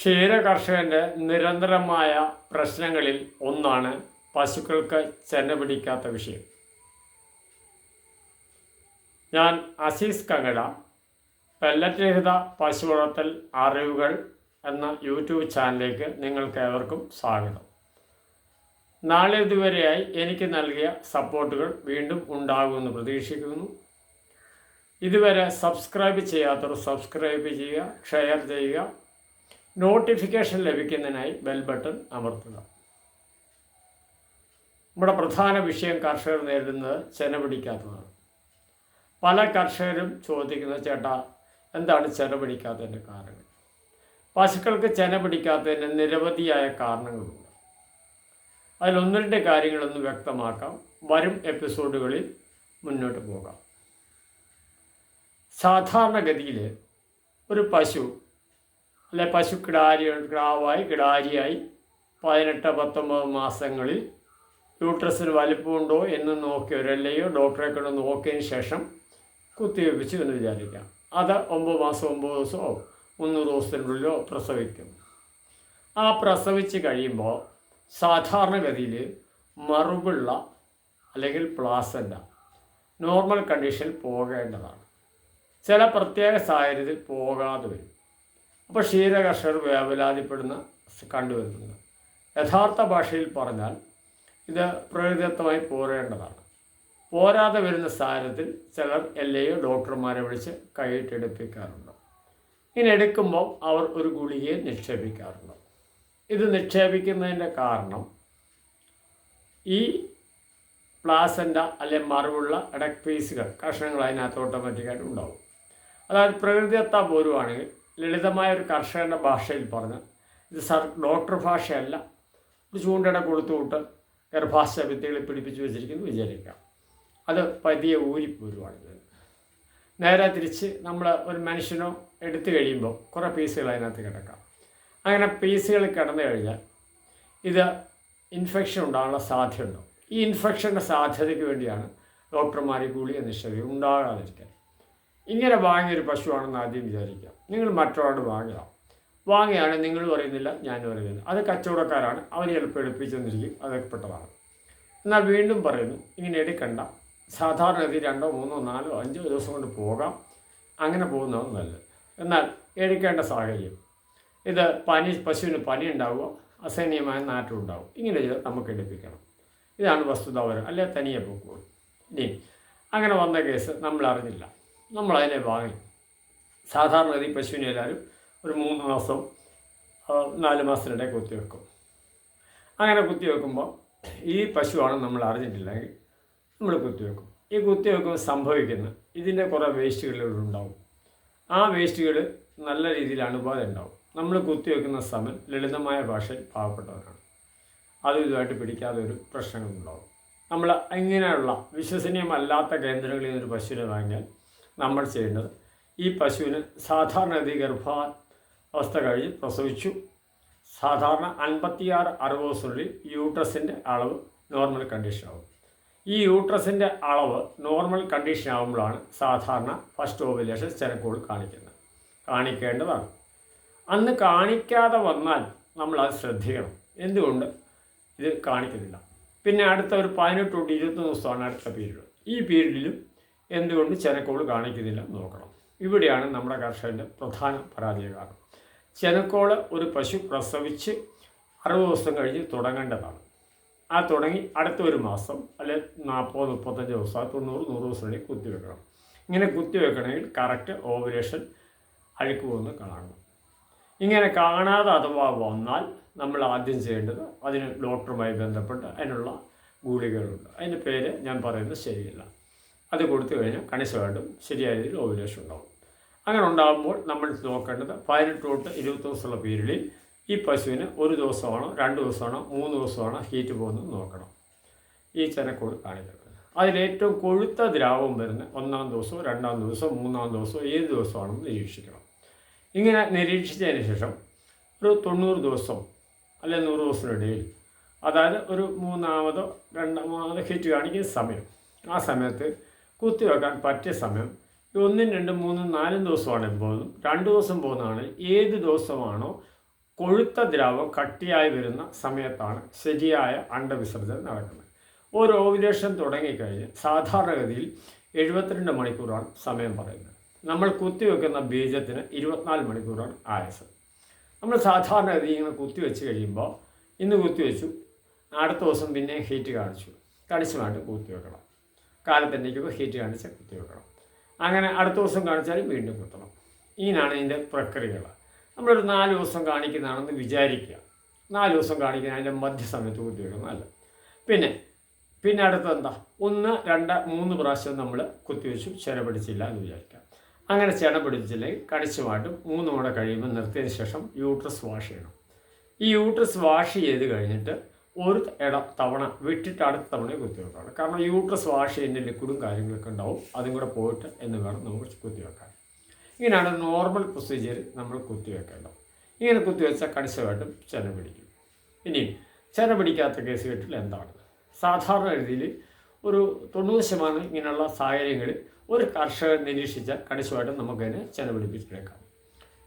ക്ഷീര കർഷകൻ്റെ നിരന്തരമായ പ്രശ്നങ്ങളിൽ ഒന്നാണ് പശുക്കൾക്ക് ചെന പിടിക്കാത്ത വിഷയം. ഞാൻ അസീസ് കങ്ങട, പെല്ലറ്റ് രഹിത പശു വളർത്തൽ അറിവുകൾ എന്ന യൂട്യൂബ് ചാനലിലേക്ക് നിങ്ങൾക്ക് ഏവർക്കും സ്വാഗതം. നാളെ ഇതുവരെയായി എനിക്ക് നൽകിയ സപ്പോർട്ടുകൾ വീണ്ടും ഉണ്ടാകുമെന്ന് പ്രതീക്ഷിക്കുന്നു. ഇതുവരെ സബ്സ്ക്രൈബ് ചെയ്യാത്തവർ സബ്സ്ക്രൈബ് ചെയ്യുക, ഷെയർ ചെയ്യുക, നോട്ടിഫിക്കേഷൻ ലഭിക്കുന്നതിനായി ബെൽ ബട്ടൺ അമർത്തുക. നമ്മുടെ പ്രധാന വിഷയം കർഷകർ നേരിടുന്നത് ചെന പിടിക്കാത്തതാണ്. പല കർഷകരും ചോദിക്കുന്നത്, ചേട്ടാ എന്താണ് ചെന പിടിക്കാത്തതിൻ്റെ കാരണം? പശുക്കൾക്ക് ചെന പിടിക്കാത്തതിന് നിരവധിയായ കാരണങ്ങളുണ്ട്. അതിലൊന്ന് രണ്ട് കാര്യങ്ങളൊന്ന് വ്യക്തമാക്കാം. വരും എപ്പിസോഡുകളിൽ മുന്നോട്ട് പോകാം. സാധാരണഗതിയിൽ ഒരു പശു അല്ലെ പശു കിടാരിയായി 18-19 മാസങ്ങളിൽ യൂട്രസിന് വലിപ്പമുണ്ടോ എന്ന് നോക്കിയവരല്ലയോ ഡോക്ടറെ കൊണ്ട് നോക്കിയതിന് ശേഷം കുത്തിവെപ്പിച്ചു എന്ന് വിചാരിക്കാം. അത് 9 മാസം 9 ദിവസമോ 300 ദിവസത്തിനുള്ളിലോ പ്രസവിക്കും. ആ പ്രസവിച്ച് കഴിയുമ്പോൾ സാധാരണഗതിയിൽ മറുപിള്ള അല്ലെങ്കിൽ പ്ലാസൻ്റ നോർമൽ കണ്ടീഷനിൽ പോകേണ്ടതാണ്. ചില പ്രത്യേക സാഹചര്യത്തിൽ പോകാതെ വരും. അപ്പോൾ ക്ഷീര കർഷകർ വേവലാതിപ്പെടുന്ന കണ്ടുവരുന്നുണ്ട്. യഥാർത്ഥ ഭാഷയിൽ പറഞ്ഞാൽ ഇത് പ്രകൃതിദത്തമായി പോരേണ്ടതാണ്. പോരാതെ വരുന്ന സാഹചര്യത്തിൽ ചിലർ എല്ലയോ ഡോക്ടർമാരെ വിളിച്ച് കൈയിട്ടെടുപ്പിക്കാറുണ്ട്. ഇങ്ങനെ എടുക്കുമ്പോൾ അവർ ഒരു ഗുളികയെ നിക്ഷേപിക്കാറുണ്ട്. ഇത് നിക്ഷേപിക്കുന്നതിൻ്റെ കാരണം ഈ പ്ലാസൻ്റ അല്ലെങ്കിൽ മറുവുള്ള ഇടക്പീസുകൾ കഷ്ണങ്ങൾ അതിനകത്ത് ഓട്ടോമാറ്റിക്കായിട്ട് ഉണ്ടാവും. അതായത് പ്രകൃതിദത്ത പോരുവാണെങ്കിൽ ലളിതമായ ഒരു കർഷകൻ്റെ ഭാഷയിൽ പറഞ്ഞ് ഇത് ഡോക്ടർ ഭാഷയല്ല, ഒരു ചൂണ്ടയുടെ കൊടുത്തുവിട്ട് ഗർഭാശയ ഭിത്തികളിൽ പിടിപ്പിച്ച് വെച്ചിരിക്കുന്നു വിചാരിക്കാം. അത് പതിയെ ഊരിപ്പോരുവാണിത്. നേരെ തിരിച്ച് നമ്മൾ ഒരു മനുഷ്യനോ എടുത്തു കഴിയുമ്പോൾ കുറേ പീസുകൾ അതിനകത്ത് കിടക്കാം. അങ്ങനെ പീസുകൾ കിടന്നു കഴിഞ്ഞാൽ ഇത് ഇൻഫെക്ഷൻ ഉണ്ടാകാനുള്ള സാധ്യതയുണ്ടോ? ഈ ഇൻഫെക്ഷൻ്റെ സാധ്യതയ്ക്ക് വേണ്ടിയാണ് ഡോക്ടർമാർ ഈ ഗുളിക നിഷേധിക്കുക, ഉണ്ടാകാതിരിക്കാൻ. ഇങ്ങനെ വാങ്ങിയൊരു പശുവാണെന്ന് ആദ്യം വിചാരിക്കാം. നിങ്ങൾ മറ്റൊരാട് വാങ്ങിയാണ് നിങ്ങൾ പറയുന്നില്ല, ഞാൻ പറയുന്നില്ല. അത് കച്ചവടക്കാരാണ്, അവർ ചിലപ്പോൾ എടുപ്പിച്ചെന്നിരിക്കും, അതൊക്കെ പെട്ടതാണ്. എന്നാൽ വീണ്ടും പറയുന്നു, ഇങ്ങനെ എടുക്കണ്ട, സാധാരണഗതി 2, 3, 4, 5 ദിവസം കൊണ്ട് പോകാം, അങ്ങനെ പോകുന്നതാണ് നല്ലത്. എന്നാൽ എടുക്കേണ്ട സാഹചര്യം ഇത് പശുവിന് പനി ഉണ്ടാവുക, അസഹനീയമായ നാറ്റം ഉണ്ടാവും, ഇങ്ങനെ ചെയ്ത് നമുക്ക് എടുപ്പിക്കണം. ഇതാണ് വസ്തുതാപരം, അല്ലെ തനിയെ പോക്കുള്ളൂ. ഇനി അങ്ങനെ വന്ന കേസ് നമ്മൾ അറിഞ്ഞില്ല, നമ്മളതിനെ വാങ്ങി. സാധാരണഗതി പശുവിനെ എല്ലാവരും ഒരു 3 മാസം 4 മാസത്തിനിടെ കുത്തിവെക്കും. അങ്ങനെ കുത്തിവെക്കുമ്പോൾ ഈ പശുവാണ് നമ്മൾ അറിഞ്ഞിട്ടില്ലെങ്കിൽ നമ്മൾ കുത്തിവെക്കും. ഈ കുത്തിവെക്കുമ്പോൾ സംഭവിക്കുന്ന ഇതിൻ്റെ കുറേ വേസ്റ്റുകളുണ്ടാവും. ആ വേസ്റ്റുകൾ നല്ല രീതിയിൽ അണുബാധ ഉണ്ടാവും. നമ്മൾ കുത്തിവെക്കുന്ന സമയം ലളിതമായ ഭാഷയിൽ പാവപ്പെട്ടവരാണ്. അതും ഇതുമായിട്ട് പിടിക്കാതെ ഒരു പ്രശ്നങ്ങളുണ്ടാവും. നമ്മൾ ഇങ്ങനെയുള്ള വിശ്വസനീയമല്ലാത്ത കേന്ദ്രങ്ങളിൽ നിന്നൊരു പശുവിനെ വാങ്ങിയാൽ നമ്മൾ ചെയ്യേണ്ടത്, ഈ പശുവിന് സാധാരണഗതി ഗർഭാവസ്ഥ കഴിഞ്ഞ് പ്രസവിച്ചു, സാധാരണ 56-60 ദിവസത്തിനുള്ളിൽ യൂട്രസിൻ്റെ അളവ് നോർമൽ കണ്ടീഷനാകും. ഈ യൂട്രസിൻ്റെ അളവ് നോർമൽ കണ്ടീഷൻ ആകുമ്പോഴാണ് സാധാരണ ഫസ്റ്റ് ഓവുലേഷൻ ചെനക്കോൾ കാണിക്കേണ്ടതാണ്. അന്ന് കാണിക്കാതെ വന്നാൽ നമ്മളത് ശ്രദ്ധിക്കണം. എന്തുകൊണ്ട് ഇത് കാണിക്കുന്നില്ല? പിന്നെ അടുത്ത ഒരു 18 തൊട്ട് 21 ദിവസമാണ് അടുത്ത പീരീഡ്. ഈ പീരീഡിലും എന്തുകൊണ്ട് ചെനക്കോൾ കാണിക്കുന്നില്ല നോക്കണം. ഇവിടെയാണ് നമ്മുടെ കർഷകൻ്റെ പ്രധാന പരാജയ കാരണം. ചെനക്കോള് ഒരു പശു പ്രസവിച്ച് 60 ദിവസം കഴിഞ്ഞ് തുടങ്ങേണ്ടതാണ്. ആ തുടങ്ങി അടുത്ത ഒരു മാസം അല്ലെ 40-35 ദിവസം 90-100 ദിവസം വരെ കുത്തിവെക്കണം. ഇങ്ങനെ കുത്തിവെക്കണമെങ്കിൽ കറക്റ്റ് ഓവുലേഷൻ അഴുക്ക് പോകുന്ന കാണണം. ഇങ്ങനെ കാണാതെ അഥവാ വന്നാൽ നമ്മൾ ആദ്യം ചെയ്യേണ്ടത് അതിന് ഡോക്ടറുമായി ബന്ധപ്പെട്ട് അതിനുള്ള ഗുളികകളുണ്ട്. അതിൻ്റെ പേര് ഞാൻ പറയുന്നത് ശരിയല്ല. അത് കൊടുത്തു കഴിഞ്ഞാൽ കണിശമായിട്ടും ശരിയായ രീതിയിൽ ഓവുലേഷൻ ഉണ്ടാവും. അങ്ങനെ ഉണ്ടാകുമ്പോൾ നമ്മൾ നോക്കേണ്ടത് 18 തൊട്ട് 20 ദിവസമുള്ള പീരീഡിൽ ഈ പശുവിന് 1 ദിവസമാണോ 2 ദിവസമാണോ 3 ദിവസമാണോ ഹീറ്റ് പോകുന്നത് നോക്കണം. ഈ ചെനക്കോട് കാണിക്കുന്നത് അതിലേറ്റവും കൊഴുത്ത ദ്രാവകം വരുന്ന 1-ാം ദിവസമോ 2-ാം ദിവസമോ 3-ാം ദിവസമോ ഏത് ദിവസമാണെന്ന് നിരീക്ഷിക്കണം. ഇങ്ങനെ നിരീക്ഷിച്ചതിന് ശേഷം ഒരു 90 ദിവസം അല്ലെ 100 ദിവസത്തിനിടയിൽ, അതായത് ഒരു 3-ാമതോ 2-ാമതോ ഹീറ്റ് കാണിക്കുന്ന സമയം, ആ സമയത്ത് കുത്തിവെക്കാൻ പറ്റിയ സമയം 1, 2, 3, 4 ദിവസമാണ് പോകുന്നത്. 2 ദിവസം പോകുന്നതാണ് ഏത് ദിവസമാണോ കൊഴുത്ത ദ്രാവകം കട്ടിയായി വരുന്ന സമയത്താണ് ശരിയായ അണ്ടവിസർജനം നടക്കുന്നത്. ഒരു ഓവുലേഷൻ തുടങ്ങിക്കഴിഞ്ഞ് സാധാരണഗതിയിൽ 72 മണിക്കൂറാണ് സമയം പറയുന്നത്. നമ്മൾ കുത്തിവെക്കുന്ന ബീജത്തിന് 24 മണിക്കൂറാണ് ആയുസ്. നമ്മൾ സാധാരണഗതി ഇങ്ങനെ കുത്തിവെച്ച് കഴിയുമ്പോൾ ഇന്ന് കുത്തിവെച്ചു, അടുത്ത ദിവസം പിന്നെ ഹീറ്റ് കാണിച്ചു വേണ്ട കുത്തിവെക്കണം. കാലത്തന്നേക്കൊക്കെ ഹീറ്റ് കാണിച്ച് കുത്തിവെക്കണം. അങ്ങനെ അടുത്ത ദിവസം കാണിച്ചാലും വീണ്ടും കുത്തണം. ഇങ്ങനെയാണ് ഇതിൻ്റെ പ്രക്രിയകൾ. നമ്മളൊരു 4 ദിവസം കാണിക്കുന്നതാണെന്ന് വിചാരിക്കുക. 4 ദിവസം കാണിക്കുന്ന അതിൻ്റെ മധ്യസമയത്ത് കുത്തിവെക്കുന്നത് നല്ല. പിന്നെ അടുത്തെന്താ, 1, 2, 3 പ്രാവശ്യം നമ്മൾ കുത്തിവെച്ചു, ചെന പിടിച്ചില്ല എന്ന് വിചാരിക്കാം. അങ്ങനെ ചെന പിടിച്ചില്ലെങ്കിൽ കണിശമായിട്ടും 3 തവണ കഴിയുമ്പോൾ നിർത്തിയതിന് ശേഷം യൂട്രസ് വാഷ് ചെയ്യണം. ഈ യൂട്രസ് വാഷ് ചെയ്ത് കഴിഞ്ഞിട്ട് ഒരു തവണ വിട്ടിട്ട് അടുത്ത തവണ കുത്തിവെക്കണം. കാരണം യൂട്രസ് വാഷ് ചെയ്യുന്ന ലിക്വിഡും കാര്യങ്ങളൊക്കെ ഉണ്ടാവും, അതും കൂടെ പോയിട്ട് എന്ന് വേണം നമുക്ക് കുത്തിവെക്കാൻ. ഇങ്ങനെയാണ് നോർമൽ പ്രൊസീജിയർ നമ്മൾ കുത്തിവെക്കേണ്ടത്. ഇങ്ങനെ കുത്തിവെച്ചാൽ കണിശമായിട്ടും ചെന പിടിക്കും. ഇനി ചെന പിടിക്കാത്ത കേസ് കെട്ടിൽ എന്താണ്? സാധാരണ രീതിയിൽ ഒരു 90% ഇങ്ങനെയുള്ള സാഹചര്യങ്ങളിൽ ഒരു കർഷകൻ നിരീക്ഷിച്ചാൽ കണിശമായിട്ടും നമുക്കതിനെ ചെന പിടിപ്പിച്ചേക്കാം.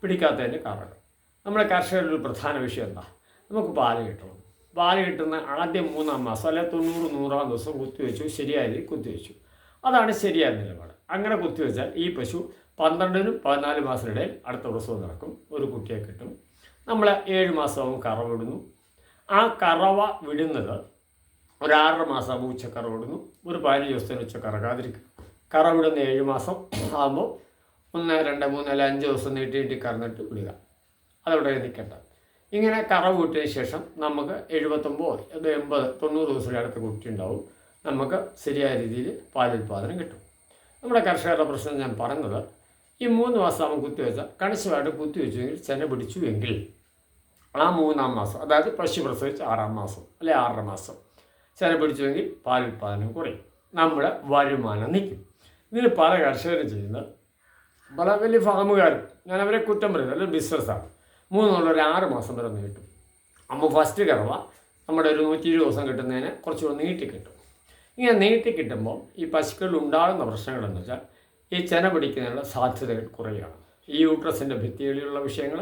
പിടിക്കാത്തതിൻ്റെ കാരണം നമ്മുടെ കർഷകരുടെ ഒരു പ്രധാന വിഷയം എന്താ? നമുക്ക് പാല് കിട്ടണം. പാല് കിട്ടുന്ന ആദ്യം 3-ാം മാസം അല്ലെ 90-100-ാം ദിവസം കുത്തിവെച്ചു, ശരിയായത് കുത്തിവെച്ചു. അതാണ് ശരിയായ നിലപാട്. അങ്ങനെ കുത്തിവെച്ചാൽ ഈ പശു 12-14 മാസത്തിനിടയിൽ അടുത്ത പ്രസവം നടക്കും, ഒരു കുട്ടിയെ കിട്ടും. നമ്മൾ 7 മാസമാകുമ്പോൾ കറവ വിടുന്നു. ആ കറവ വിടുന്നത് ഒരു 6.5 മാസമാകുമ്പോൾ ഉച്ചക്കറ വിടുന്നു. ഒരു 15 ദിവസത്തിന് ഉച്ചക്കറക്കാതിരിക്കും. കറ വിടുന്ന 7 മാസം ആകുമ്പോൾ 1, 2, 3, 4, 5 ദിവസം നീട്ടി കറന്നിട്ട് വിടുക. അതവിടെ നിൽക്കട്ടെ. ഇങ്ങനെ കറ വിട്ടതിന് ശേഷം നമുക്ക് 79, 80, 90 ദിവസത്തിൻ്റെ അടുത്ത് കുട്ടി ഉണ്ടാവും. നമുക്ക് ശരിയായ രീതിയിൽ പാലുൽപാദനം കിട്ടും. നമ്മുടെ കർഷകരുടെ പ്രശ്നം ഞാൻ പറഞ്ഞത്, ഈ 3 മാസം നമ്മൾ കുത്തിവെച്ചാൽ കണിശമായിട്ട് കുത്തിവെച്ചെങ്കിൽ ചെന പിടിച്ചു എങ്കിൽ ആ 3-ാം മാസം, അതായത് പശു പ്രസവിച്ച് 6-ാം മാസം അല്ലെ 6.5 മാസം ചെന പിടിച്ചുവെങ്കിൽ പാലുൽപാദനം കുറയും, നമ്മുടെ വരുമാനം നിൽക്കും. ഇതിന് പല കർഷകരും ചെയ്യുന്നത്, പല വലിയ ഫാമുകാരും, ഞാൻ അവരെ കുറ്റം പറയുന്നത്, അല്ലെങ്കിൽ ബിസിനസ്സാണ്, 3 6 മാസം വരെ നീട്ടും. അപ്പോൾ ഫസ്റ്റ് കറവ നമ്മുടെ ഒരു 120 ദിവസം കിട്ടുന്നതിന് കുറച്ചുകൂടെ നീട്ടി കിട്ടും. ഇങ്ങനെ നീട്ടി കിട്ടുമ്പോൾ ഈ പശുക്കളിൽ ഉണ്ടാകുന്ന പ്രശ്നങ്ങളെന്ന് വെച്ചാൽ ഈ ചെന പിടിക്കുന്നതിനുള്ള സാധ്യതകൾ കുറയുകയാണ്. ഈ യൂട്രസിൻ്റെ ഭിത്തികളിലുള്ള വിഷയങ്ങൾ,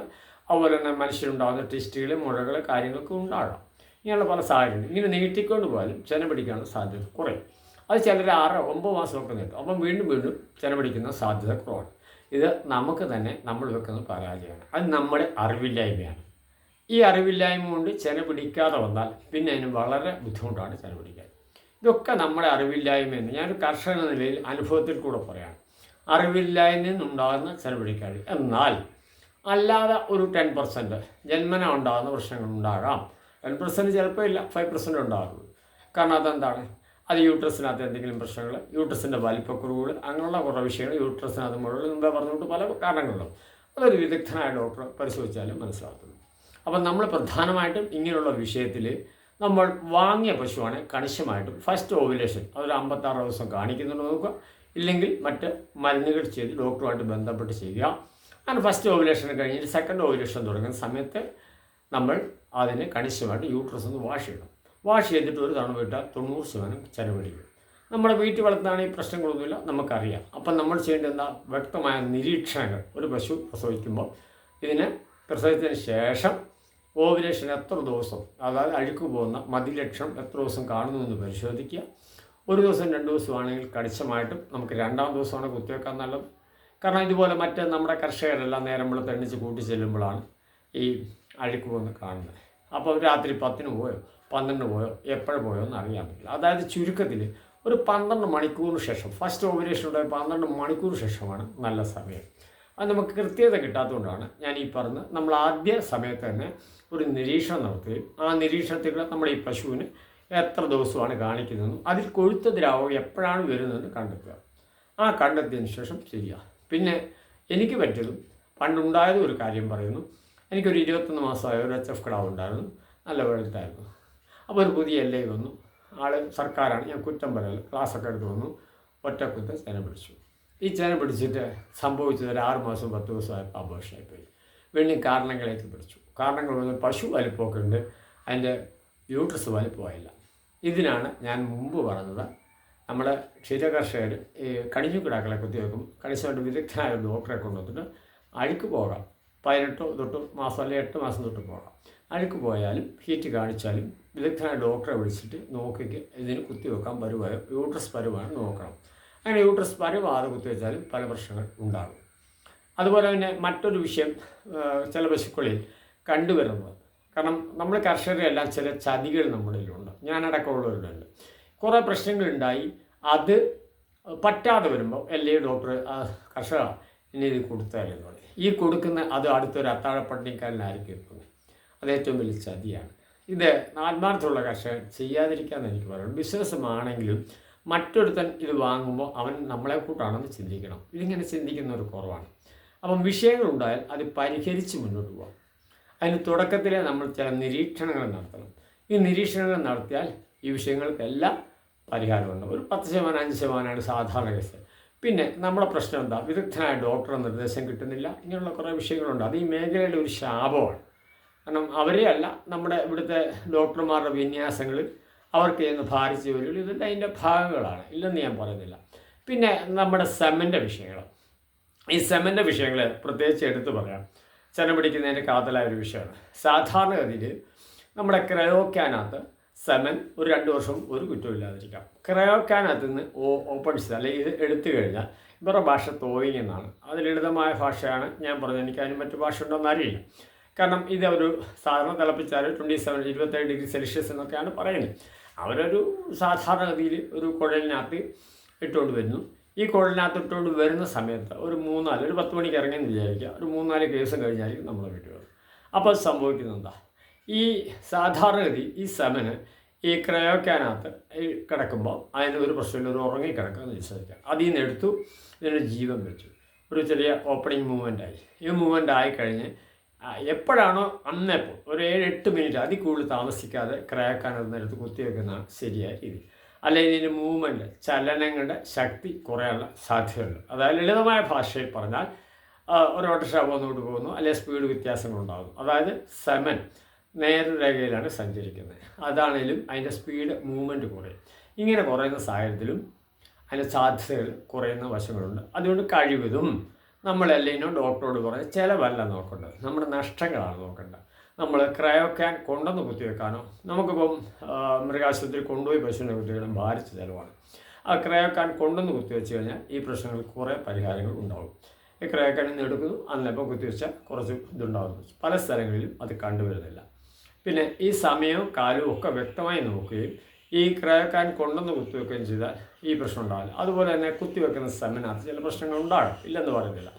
അതുപോലെ തന്നെ മനുഷ്യരുണ്ടാകുന്ന ടെസ്റ്റുകൾ, മുഴകൾ, കാര്യങ്ങളൊക്കെ ഉണ്ടാകാം. ഇങ്ങനെയുള്ള പല സാഹചര്യങ്ങൾ ഇങ്ങനെ നീട്ടിക്കൊണ്ട് പോയാലും ചെന പിടിക്കാനുള്ള സാധ്യത കുറയും. അത് ചിലർ 6-9 മാസമൊക്കെ നീട്ടും. അപ്പം വീണ്ടും ചെന പിടിക്കുന്ന സാധ്യത കുറവാണ്. ഇത് നമുക്ക് തന്നെ നമ്മൾ വെക്കുന്ന പരാജയമാണ്. അത് നമ്മുടെ അറിവില്ലായ്മയാണ്. ഈ അറിവില്ലായ്മ കൊണ്ട് ചെന പിടിക്കാതെ വന്നാൽ പിന്നെ അതിന് വളരെ ബുദ്ധിമുട്ടാണ് ചെന പിടിക്കാൻ. ഇതൊക്കെ നമ്മുടെ അറിവില്ലായ്മയെന്ന് ഞാനൊരു കർഷകൻ എന്ന നിലയിൽ അനുഭവത്തിൽ കൂടെ പറയാണ്. അറിവില്ലായ്മയിൽ നിന്നുണ്ടാകുന്ന ചെന പിടിക്കാതെ. എന്നാൽ അല്ലാതെ ഒരു 10% ജന്മന ഉണ്ടാകുന്ന പ്രശ്നങ്ങൾ ഉണ്ടാകാം. 10% ചിലപ്പോൾ ഇല്ല, 5% ഉണ്ടാകുള്ളൂ. കാരണം അതെന്താണ്? അത് യൂട്രസിനകത്ത് എന്തെങ്കിലും പ്രശ്നങ്ങൾ, യൂട്രസിൻ്റെ വലിപ്പക്കുറവുകൾ, അങ്ങനെയുള്ള കുറേ വിഷയങ്ങൾ, യൂട്രസിനകത്ത് മുഴുവൻ മുമ്പേ പറഞ്ഞുകൊണ്ട് പല കാരണങ്ങളുണ്ടാവും. അതൊരു വിദഗ്ധനായ ഡോക്ടറെ പരിശോധിച്ചാലും മനസ്സിലാക്കുന്നു. അപ്പം നമ്മൾ പ്രധാനമായിട്ടും ഇങ്ങനെയുള്ള വിഷയത്തിൽ നമ്മൾ വാങ്ങിയ പശുവാണ് കണിശമായിട്ടും ഫസ്റ്റ് ഓവുലേഷൻ അതൊരു 56 ദിവസം കാണിക്കുന്നുണ്ട് നോക്കുക. ഇല്ലെങ്കിൽ മറ്റ് മരുന്നുകൾ ചെയ്ത് ഡോക്ടറുമായിട്ട് ബന്ധപ്പെട്ട് ചെയ്യുക. അങ്ങനെ ഫസ്റ്റ് ഓവുലേഷൻ കഴിഞ്ഞിട്ട് സെക്കൻഡ് ഓവുലേഷൻ തുടങ്ങുന്ന സമയത്ത് നമ്മൾ അതിന് കണിശമായിട്ട് യൂട്രസ് ഒന്ന് വാഷ് ചെയ്യണം. വാഷ് ചെയ്തിട്ട് ഒരു തവണ വിട്ടാൽ 90% ചെന പിടിക്കും. നമ്മുടെ വീട്ടിൽ വളർത്തുകയാണെങ്കിൽ ഈ പ്രശ്നങ്ങളൊന്നുമില്ല, നമുക്കറിയാം. അപ്പം നമ്മൾ ചെയ്യേണ്ടത് എന്താ? വ്യക്തമായ നിരീക്ഷണങ്ങൾ. ഒരു പശു പ്രസവിക്കുമ്പോൾ ഇതിന് പ്രസവത്തിന് ശേഷം ഓവുലേഷൻ എത്ര ദിവസം, അതായത് അഴുക്ക് പോകുന്ന മതിലക്ഷണം എത്ര ദിവസം കാണുന്നു എന്ന് പരിശോധിക്കുക. 1 ദിവസം 2 ദിവസമാണെങ്കിൽ കണിശമായിട്ടും നമുക്ക് 2-ാം ദിവസമാണ് കുത്തിവെക്കാൻ നല്ലത്. കാരണം ഇതുപോലെ മറ്റ് നമ്മുടെ കർഷകരെല്ലാം നേരം വെളുത്ത് എണ്ണിച്ച് കൂട്ടി ചെല്ലുമ്പോഴാണ് ഈ അഴുക്ക് പോകുന്നത് കാണുന്നത്. അപ്പോൾ രാത്രി 10-ന് പോയോ 12-ന് പോയോ എപ്പോഴും പോയോ എന്ന് അറിയാൻ പറ്റില്ല. അതായത് ചുരുക്കത്തിൽ ഒരു 12 മണിക്കൂറിന് ശേഷം, ഫസ്റ്റ് ഓവുലേഷൻ ഉണ്ടായ 12 മണിക്കൂർ ശേഷമാണ് നല്ല സമയം. അത് നമുക്ക് കൃത്യത കിട്ടാത്തതുകൊണ്ടാണ് ഞാൻ ഈ പറഞ്ഞത്. നമ്മൾ ആദ്യ സമയത്ത് തന്നെ ഒരു നിരീക്ഷണം നടത്തുകയും ആ നിരീക്ഷണത്തിൽ നമ്മൾ ഈ പശുവിന് എത്ര ദിവസമാണ് കാണിക്കുന്നതെന്നും അതിൽ കൊഴുത്ത ദ്രാവകം എപ്പോഴാണ് വരുന്നതെന്ന് കണ്ടെത്തുക. ആ കണ്ടെത്തിയതിന് ശേഷം ചെയ്യുക. പിന്നെ എനിക്ക് പറ്റിയതും പണ്ടുണ്ടായതും ഒരു കാര്യം പറയുന്നു. എനിക്കൊരു 21 മാസമായ ഒരു HF കിടാവ് ഉണ്ടായിരുന്നു, നല്ല വെളുത്തായിരുന്നു. അപ്പോൾ ഒരു പുതിയ LA വന്നു, ആൾ സർക്കാരാണ്, ഞാൻ കുറ്റം പറയൽ, ക്ലാസ്സൊക്കെ എടുത്ത് വന്നു, ഒറ്റക്കുത്ത് ചെന പിടിച്ചു. ഈ ചെന പിടിച്ചിട്ട് സംഭവിച്ചത് ഒരു 6 മാസം 10 ദിവസമായപ്പോൾ അബോഷനായിപ്പോയി. വീണ്ടും കാരണങ്ങളേക്ക് പിടിച്ചു. കാരണങ്ങൾ വന്ന് പശു വലിപ്പമൊക്കെ ഉണ്ട്, അതിൻ്റെ യൂട്രസ് വലിപ്പമായില്ല. ഇതിനാണ് ഞാൻ മുമ്പ് പറഞ്ഞത്, നമ്മുടെ ക്ഷീരകർഷകർ ഈ കണിഞ്ഞു കിടാക്കളെ കുത്തിവെക്കും കണിശമായിട്ട് വിദഗ്ധനായ ഡോക്ടറെ കൊണ്ടുവന്നിട്ട് അഴുക്ക് പോകാം 18 തൊട്ട് മാസം അല്ലെങ്കിൽ 8 മാസം തൊട്ട് പോകാം. അഴുക്ക് പോയാലും ഹീറ്റ് കാണിച്ചാലും വിദഗ്ധനായ ഡോക്ടറെ വിളിച്ചിട്ട് നോക്കിക്ക് ഇതിന് കുത്തിവെക്കാൻ പരുവായോ യൂട്രസ് പരുവാണ് നോക്കണം. അങ്ങനെ യൂട്രസ് പരുവാതെ കുത്തിവെച്ചാലും പല പ്രശ്നങ്ങൾ ഉണ്ടാകും. അതുപോലെ തന്നെ മറ്റൊരു വിഷയം ചില പശുക്കളിൽ കണ്ടുവരുന്നത്, കാരണം നമ്മൾ കർഷകരെല്ലാം ചില ചതികൾ നമ്മളിലുണ്ട്, ഞാനടക്കമുള്ളവരുണ്ട്. കുറേ പ്രശ്നങ്ങളുണ്ടായി അത് പറ്റാതെ വരുമ്പോൾ എല്ലാം ഡോക്ടർ കർഷക ഇനി ഇത് കൊടുത്താലെന്ന് പറയും. ഈ കൊടുക്കുന്ന അത് അടുത്തൊരു അത്താഴപ്പട്ടിണിക്കാരനായിരിക്കും എത്തുന്നത്. അത് ഏറ്റവും വലിയ ചതിയാണ്. ഇത് ആത്മാർത്ഥമുള്ള കർഷകൻ ചെയ്യാതിരിക്കാമെന്ന് എനിക്ക് പറയുന്നത്. ബിസിനസ്സുമാണെങ്കിലും മറ്റൊരുത്തൻ ഇത് വാങ്ങുമ്പോൾ അവൻ നമ്മളെ കൂട്ടാണെന്ന് ചിന്തിക്കണം. ഇതിങ്ങനെ ചിന്തിക്കുന്നവർ കുറവാണ്. അപ്പം വിഷയങ്ങളുണ്ടായാൽ അത് പരിഹരിച്ച് മുന്നോട്ട് പോകാം. അതിന് തുടക്കത്തിലെ നമ്മൾ ചില നിരീക്ഷണങ്ങൾ നടത്തണം. ഈ നിരീക്ഷണങ്ങൾ നടത്തിയാൽ ഈ വിഷയങ്ങൾക്കെല്ലാം പരിഹാരമുണ്ട്. ഒരു 10%, 5% സാധാരണ കേസ്. പിന്നെ നമ്മുടെ പ്രശ്നം എന്താ? വിദഗ്ധനായ ഡോക്ടറുടെ നിർദ്ദേശം കിട്ടുന്നില്ല. ഇങ്ങനെയുള്ള കുറേ വിഷയങ്ങളുണ്ട്. അത് ഈ മേഖലയുടെ ഒരു ശാപമാണ്. കാരണം അവരെ അല്ല, നമ്മുടെ ഇവിടുത്തെ ഡോക്ടർമാരുടെ വിന്യാസങ്ങൾ, അവർക്ക് ചെയ്യുന്ന ഭാരിച്ച ജോലികൾ, ഇതെല്ലാം അതിൻ്റെ ഭാഗങ്ങളാണ്, ഇല്ലെന്ന് ഞാൻ പറയുന്നില്ല. പിന്നെ നമ്മുടെ സെമൻ്റെ വിഷയങ്ങൾ, ഈ സെമൻ്റെ വിഷയങ്ങൾ പ്രത്യേകിച്ച് എടുത്തു പറയാം. ചെന പിടിക്കുന്നതിൻ്റെ കാതലായ ഒരു വിഷയമാണ്. സാധാരണഗതിയിൽ നമ്മുടെ ക്രയോക്യാനകത്ത് സെമൻ ഒരു 2 വർഷം ഒരു കുറ്റമില്ലാതിരിക്കാം. ക്രയോക്യാനകത്ത് നിന്ന് ഓപ്പൺ ചെയ്ത് അല്ലെങ്കിൽ ഇത് എടുത്തു കഴിഞ്ഞാൽ ഇവരുടെ ഭാഷ തോയിങ് എന്നാണ്. അത് ലളിതമായ ഭാഷയാണ് ഞാൻ പറഞ്ഞത്. എനിക്ക് അതിന് മറ്റു ഭാഷ ഉണ്ടോയെന്ന് അറിയില്ല. കാരണം ഇത് ഒരു സാധാരണ തിളപ്പിച്ചാൽ 27 ഡിഗ്രി സെൽഷ്യസ് എന്നൊക്കെയാണ് പറയുന്നത്. അവരൊരു സാധാരണഗതിയിൽ ഒരു കുഴലിനകത്ത് ഇട്ടുകൊണ്ട് വരുന്നു. ഈ കുഴലിനകത്ത് ഇട്ടുകൊണ്ട് വരുന്ന സമയത്ത് ഒരു 10 മണിക്ക് ഇറങ്ങിയെന്ന് വിചാരിക്കുക. ഒരു 3-4 കേസും കഴിഞ്ഞായിരിക്കും നമ്മൾ വീട്ടിൽ വരും. അപ്പോൾ അത് സംഭവിക്കുന്നത് എന്താ? ഈ സാധാരണഗതി ഈ സെമന് ഈ ക്രയോക്യാനകത്ത് കിടക്കുമ്പോൾ അതിന് ഒരു പ്രശ്നമില്ല, ഒരു ഉറങ്ങിക്കിടക്കാമെന്ന് വിശ്വസിക്കാം. അതിൽ നിന്ന് എടുത്തു ഇതിന് ജീവൻ വെച്ചു. ഒരു ചെറിയ ഓപ്പണിംഗ് മൂവ്മെൻ്റായി. ഈ മൂവ്മെൻ്റ് ആയിക്കഴിഞ്ഞ് എപ്പോഴാണോ അന്നെപ്പോൾ ഒരു 7-8 മിനിറ്റ് അതിൽ കൂടുതൽ താമസിക്കാതെ ക്രയോക്യാനകത്ത് നിന്ന് എടുത്ത് കുത്തിവെക്കുന്നതാണ് ശരിയായ രീതി. അല്ലെങ്കിൽ ഇതിൻ്റെ മൂവ്മെൻറ്റ്, ചലനങ്ങളുടെ ശക്തി കുറയാനുള്ള സാധ്യതയുണ്ട്. അതായത് ലളിതമായ ഭാഷയിൽ പറഞ്ഞാൽ ഒരു ഓട്ടോറിക്ഷ പോകുന്നോട്ട് പോകുന്നു, അല്ലെങ്കിൽ സ്പീഡ് വ്യത്യാസങ്ങളുണ്ടാകുന്നു. അതായത് സെമൻ നേർരേഖയിലാണ് സഞ്ചരിക്കുന്നത്. അതാണെങ്കിലും അതിൻ്റെ സ്പീഡ് മൂവ്മെൻറ്റ് കുറയും. ഇങ്ങനെ കുറയുന്ന സാഹചര്യത്തിലും അതിൻ്റെ സാധ്യതകൾ കുറയുന്ന വശങ്ങളുണ്ട്. അതുകൊണ്ട് കഴിവതും നമ്മളെല്ലാം ഡോക്ടറോട് പറഞ്ഞ് ചിലവല്ല നോക്കേണ്ടത്, നമ്മുടെ നഷ്ടങ്ങളാണ് നോക്കേണ്ടത്. നമ്മൾ ക്രയോക്യാൻ കൊണ്ടുവന്ന് കുത്തിവെക്കാനോ, നമുക്കിപ്പം മൃഗാശുപത്രി കൊണ്ടുപോയി പശുവിനെ കുത്തിവെക്കാൻ ഭാരിച്ച ചിലവാണ്. ആ ക്രയോക്യാൻ കൊണ്ടുവന്ന് കുത്തിവെച്ച് കഴിഞ്ഞാൽ ഈ പ്രശ്നങ്ങൾക്ക് കുറേ പരിഹാരങ്ങൾ ഉണ്ടാകും. ഈ ക്രയോക്യാൻ നിന്ന് എടുക്കുന്നു, അന്നപ്പം കുത്തിവെച്ചാൽ കുറച്ച് ഇതുണ്ടാകുന്നു. പല സ്ഥലങ്ങളിലും അത് കണ്ടുവരുന്നില്ല. പിന്നെ ഈ സമയവും കാലവും ഒക്കെ വ്യക്തമായി നോക്കുകയും ഈ ക്രയോക്യാൻ കൊണ്ടുവന്ന് കുത്തിവെക്കുകയും ചെയ്താൽ ഈ പ്രശ്നം ഉണ്ടാവില്ല. അതുപോലെ തന്നെ കുത്തിവെക്കുന്ന സെമനകത്ത് ചില പ്രശ്നങ്ങൾ ഉണ്ടാകും, ഇല്ലെന്ന് പറയുന്നില്ല.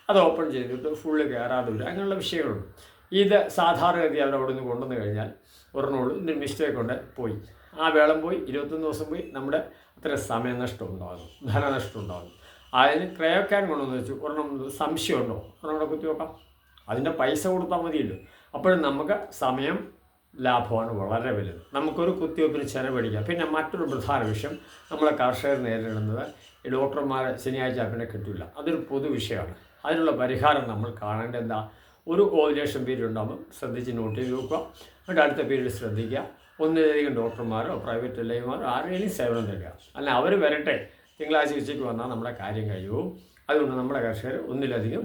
അത് ഓപ്പൺ ചെയ്തിട്ട് ഫുള്ള് കയറാതെ വരിക, അങ്ങനെയുള്ള വിഷയങ്ങളുണ്ട്. ഇത് സാധാരണഗതി അവരവിടെ നിന്ന് കൊണ്ടുവന്ന് കഴിഞ്ഞാൽ ഒരെണ്ണോട് ഇതിൻ്റെ മിസ്റ്റേക്ക് കൊണ്ട് പോയി, ആ വേളം പോയി, 21 ദിവസം പോയി, നമ്മുടെ അത്ര സമയനഷ്ടം ഉണ്ടാകുന്നു, ധനനഷ്ടം ഉണ്ടാകുന്നു. അതിന് ക്രയോക്യാൻ കൊണ്ടുവന്ന് വെച്ചു, ഒരെണ്ണം സംശയമുണ്ടോ, ഒരെണ്ണം കുത്തിവെക്കാം, അതിൻ്റെ പൈസ കൊടുത്താൽ മതിയല്ലോ. അപ്പോഴും നമുക്ക് സമയം ലാഭമാണ് വളരെ വലുത്. നമുക്കൊരു കുത്തിവെപ്പിന് ചെലവഴിക്കാം. പിന്നെ മറ്റൊരു പ്രധാന വിഷയം നമ്മളെ കർഷകർ നേരിടുന്നത്, ഈ ഡോക്ടർമാരെ ശനിയാഴ്ച പിന്നെ കിട്ടില്ല. അതൊരു പൊതു വിഷയമാണ്. അതിനുള്ള പരിഹാരം നമ്മൾ കാണേണ്ടത് എന്താ? ഒരു ഓവുലേഷൻ പീരീഡ് ഉണ്ടാകുമ്പോൾ ശ്രദ്ധിച്ച് നോട്ട് ചെയ്ത് നോക്കുക. എന്നിട്ട് അടുത്ത പീരീഡ് ശ്രദ്ധിക്കുക. ഒന്നിലധികം ഡോക്ടർമാരോ പ്രൈവറ്റ് ലൈമാരോ ആരെങ്കിലും സേവനം തരിക. അല്ല അവർ വരട്ടെ, തിങ്കളാഴ്ച ഉച്ചയ്ക്ക് വന്നാൽ നമ്മുടെ കാര്യം കഴിയുമോ. അതുകൊണ്ട് നമ്മുടെ കർഷകർ ഒന്നിലധികം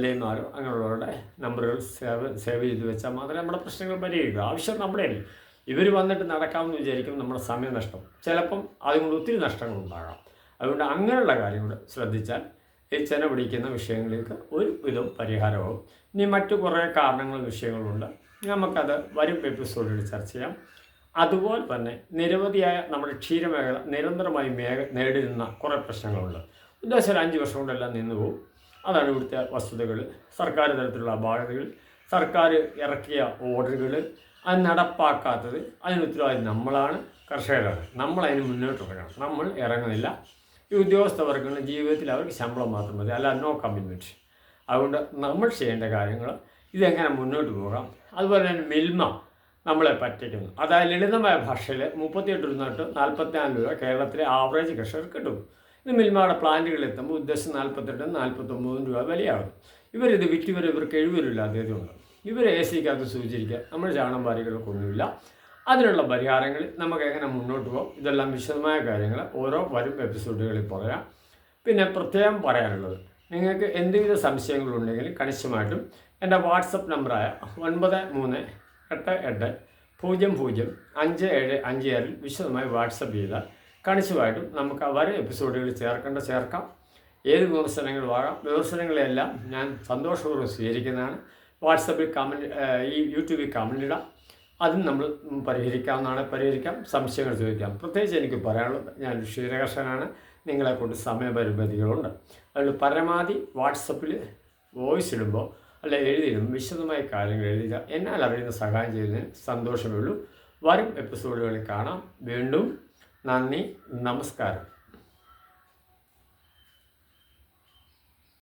LIമാരോ അങ്ങനെയുള്ളവരുടെ നമ്പറുകൾ സേവ് ചെയ്ത് വെച്ചാൽ മാത്രമേ നമ്മുടെ പ്രശ്നങ്ങൾ പരിഹരിക്കൂ. ആവശ്യം നമ്മുടെയല്ലേ. ഇവർ വന്നിട്ട് നടക്കാമെന്ന് വിചാരിക്കും, നമ്മുടെ സമയനഷ്ടം, ചിലപ്പം അതുകൊണ്ട് ഒത്തിരി നഷ്ടങ്ങളുണ്ടാകാം. അതുകൊണ്ട് അങ്ങനെയുള്ള കാര്യങ്ങൾ ശ്രദ്ധിച്ചാൽ ഈ ചെന പിടിക്കുന്ന വിഷയങ്ങൾക്ക് ഒരു വിധം പരിഹാരമാവും. ഇനി മറ്റു കുറേ കാരണങ്ങളും വിഷയങ്ങളുണ്ട്, നമുക്കത് വരും എപ്പിസോഡിൽ ചർച്ച ചെയ്യാം. അതുപോലെ തന്നെ നിരവധിയായ നമ്മുടെ ക്ഷീരമേഖല നിരന്തരമായി നേരിടുന്ന കുറേ പ്രശ്നങ്ങളുണ്ട്. ഉദ്ദേശം 5 വർഷം കൊണ്ടെല്ലാം നിന്നു പോകും. അതാണ് ഇവിടുത്തെ വസ്തുതകൾ. സർക്കാർ തലത്തിലുള്ള അപാകതകൾ, സർക്കാർ ഇറക്കിയ ഓർഡറുകൾ, അത് നടപ്പാക്കാത്തത്, അതിന് ഉത്തരവാദി നമ്മളാണ്, കർഷകരാണ്. നമ്മളതിന് മുന്നോട്ട് ഇറങ്ങണം. നമ്മൾ ഇറങ്ങുന്നില്ല. ഈ ഉദ്യോഗസ്ഥവർക്കുള്ള ജീവിതത്തിൽ അവർക്ക് ശമ്പളം മാത്രം മതി, അല്ല നോ കമ്മിറ്റ്മെൻറ്റ്. അതുകൊണ്ട് നമ്മൾ ചെയ്യേണ്ട കാര്യങ്ങൾ ഇതെങ്ങനെ മുന്നോട്ട് പോകാം. അതുപോലെ തന്നെ മിൽമ നമ്മളെ പറ്റിക്കുന്നു. അതായത് ലളിതമായ ഭാഷയിൽ 38 രൂപ തൊട്ട് 44 രൂപ കേരളത്തിലെ ആവറേജ് കർഷകർ കിട്ടും. ഇത് മിൽമയുടെ പ്ലാന്റുകളിൽ എത്തുമ്പോൾ ഉദ്ദേശം 48-49 രൂപ വിലയാകും. ഇവരിത് വിറ്റ് ഇവർക്ക് 70 രൂപ ലാഭ്യതയുണ്ട്. ഇവർ AC-ക്കകത്ത് സൂചിച്ചിരിക്കുക, നമ്മൾ ചാണകവാരികൾക്കൊന്നുമില്ല. അതിനുള്ള പരിഹാരങ്ങൾ നമുക്ക് എങ്ങനെ മുന്നോട്ട് പോകും, ഇതെല്ലാം വിശദമായ കാര്യങ്ങൾ ഓരോ വരും എപ്പിസോഡുകളിൽ പറയാം. പിന്നെ പ്രത്യേകം പറയാനുള്ളത്, നിങ്ങൾക്ക് എന്തെങ്കിലും സംശയങ്ങളുണ്ടെങ്കിൽ കണിശമായിട്ടും എൻ്റെ വാട്സപ്പ് നമ്പറായ 9388005756 വിശദമായി വാട്സപ്പ് ചെയ്താൽ കണിശമായിട്ടും നമുക്ക് വരും എപ്പിസോഡുകളിൽ ചേർക്കാം. ഏത് വിമർശനങ്ങളും വിമർശനങ്ങളെല്ലാം ഞാൻ സന്തോഷപൂർവ്വം സ്വീകരിക്കുന്നതാണ്. വാട്സപ്പിൽ ഈ യൂട്യൂബിൽ കമൻ്റ് ഇടാം, അതും നമ്മൾ പരിഹരിക്കാം. സംശയങ്ങൾ ചോദിക്കാം. പ്രത്യേകിച്ച് എനിക്ക് പറയാനുള്ളത്, ഞാൻ ക്ഷീരകർഷകനാണ്, നിങ്ങളെക്കൊണ്ട് സമയപരിമിതികളുണ്ട്. അതുകൊണ്ട് പരമാവധി വാട്സപ്പിൽ വോയിസ് ഇടുമ്പോൾ അല്ല എഴുതിയിടുമ്പോൾ വിശദമായ കാര്യങ്ങൾ എഴുതുക. എന്നാൽ അറിയുന്ന സഹായം ചെയ്യുന്നതിന് സന്തോഷമേ ഉള്ളൂ. വരും എപ്പിസോഡുകളിൽ കാണാം. വീണ്ടും നന്ദി, നമസ്കാരം.